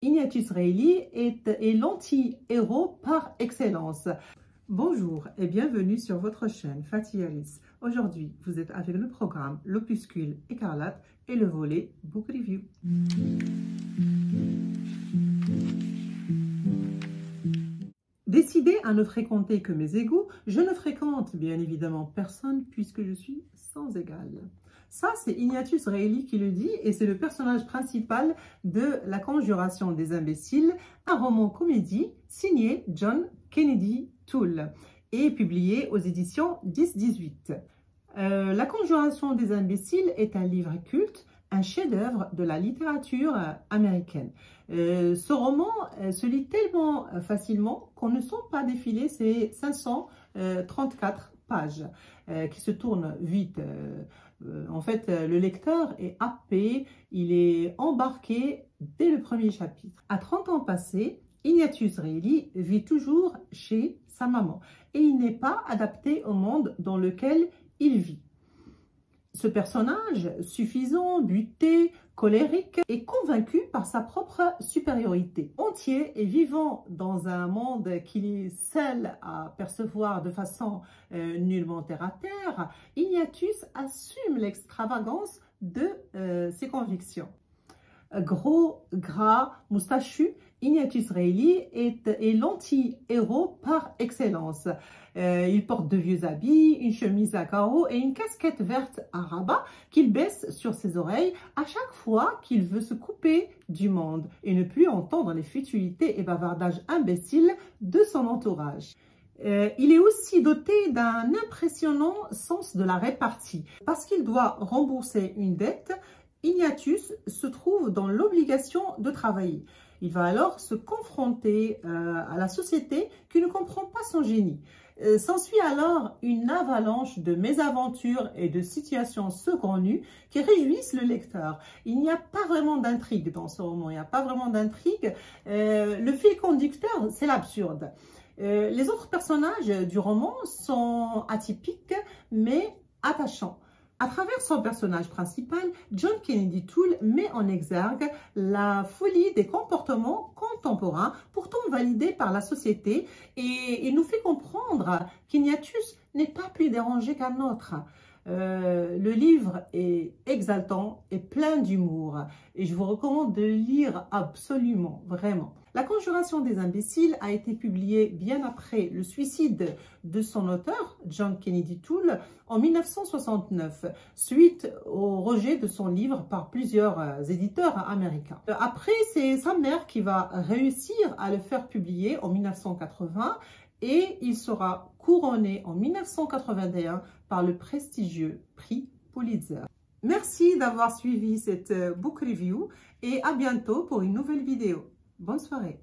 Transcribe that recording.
Ignatius Reilly est l'anti-héros par excellence. Bonjour et bienvenue sur votre chaîne Fatih Alice. Aujourd'hui, vous êtes avec le programme L'Opuscule Écarlate et le volet Book Review. Décidé à ne fréquenter que mes égaux, je ne fréquente bien évidemment personne puisque je suis sans égal. Ça, c'est Ignatius Reilly qui le dit et c'est le personnage principal de La Conjuration des imbéciles, un roman comédie signé John Kennedy Toole et publié aux éditions 10-18. La Conjuration des imbéciles est un livre culte, un chef-d'œuvre de la littérature américaine. Ce roman se lit tellement facilement qu'on ne sent pas défiler ces 534 pages qui se tournent vite. En fait, le lecteur est happé, il est embarqué dès le premier chapitre. À 30 ans passés, Ignatius Reilly vit toujours chez sa maman et il n'est pas adapté au monde dans lequel il vit. Ce personnage, suffisant, buté, colérique, est convaincu par sa propre supériorité. Entier et vivant dans un monde qu'il est seul à percevoir de façon nullement terre à terre, Ignatius assume l'extravagance de ses convictions. Gros, gras, moustachu, Ignatius Reilly est l'anti-héros par excellence. Il porte de vieux habits, une chemise à carreaux et une casquette verte à rabat qu'il baisse sur ses oreilles à chaque fois qu'il veut se couper du monde et ne plus entendre les futilités et bavardages imbéciles de son entourage. Il est aussi doté d'un impressionnant sens de la répartie. Parce qu'il doit rembourser une dette, Ignatius se trouve dans l'obligation de travailler. Il va alors se confronter à la société qui ne comprend pas son génie. S'ensuit alors une avalanche de mésaventures et de situations saugrenues qui réjouissent le lecteur. Il n'y a pas vraiment d'intrigue dans ce roman, il n'y a pas vraiment d'intrigue. Le fil conducteur, c'est l'absurde. Les autres personnages du roman sont atypiques mais attachants. À travers son personnage principal, John Kennedy Toole met en exergue la folie des comportements contemporains, pourtant validés par la société, et il nous fait comprendre qu'Ignatius n'est pas plus dérangé qu'un autre. Le livre est exaltant et plein d'humour et je vous recommande de le lire absolument, vraiment. La Conjuration des imbéciles a été publiée bien après le suicide de son auteur, John Kennedy Toole, en 1969, suite au rejet de son livre par plusieurs éditeurs américains. Après, c'est sa mère qui va réussir à le faire publier en 1980 et il sera couronné en 1981 par le prestigieux prix Pulitzer. Merci d'avoir suivi cette book review et à bientôt pour une nouvelle vidéo. Bonne soirée.